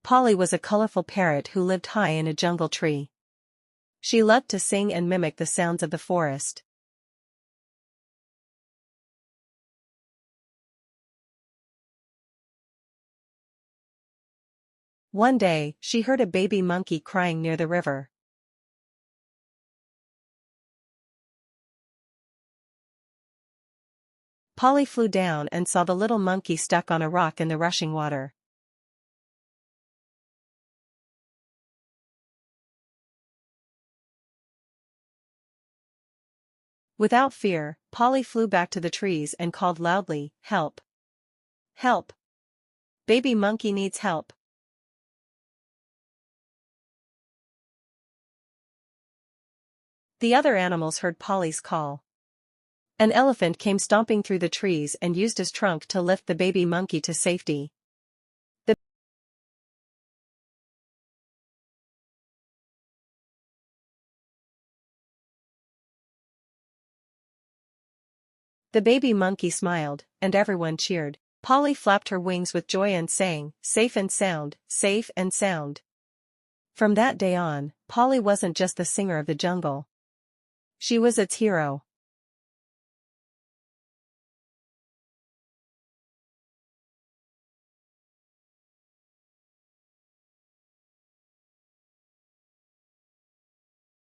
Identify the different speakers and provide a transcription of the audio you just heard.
Speaker 1: Polly was a colorful parrot who lived high in a jungle tree. She loved to sing and mimic the sounds of the forest. One day, she heard a baby monkey crying near the river. Polly flew down and saw the little monkey stuck on a rock in the rushing water. Without fear, Polly flew back to the trees and called loudly, "Help! Help! Baby monkey needs help!" The other animals heard Polly's call. An elephant came stomping through the trees and used his trunk to lift the baby monkey to safety. The baby monkey smiled, and everyone cheered. Polly flapped her wings with joy and sang, "Safe and sound, safe and sound." From that day on, Polly wasn't just the singer of the jungle. She was its hero.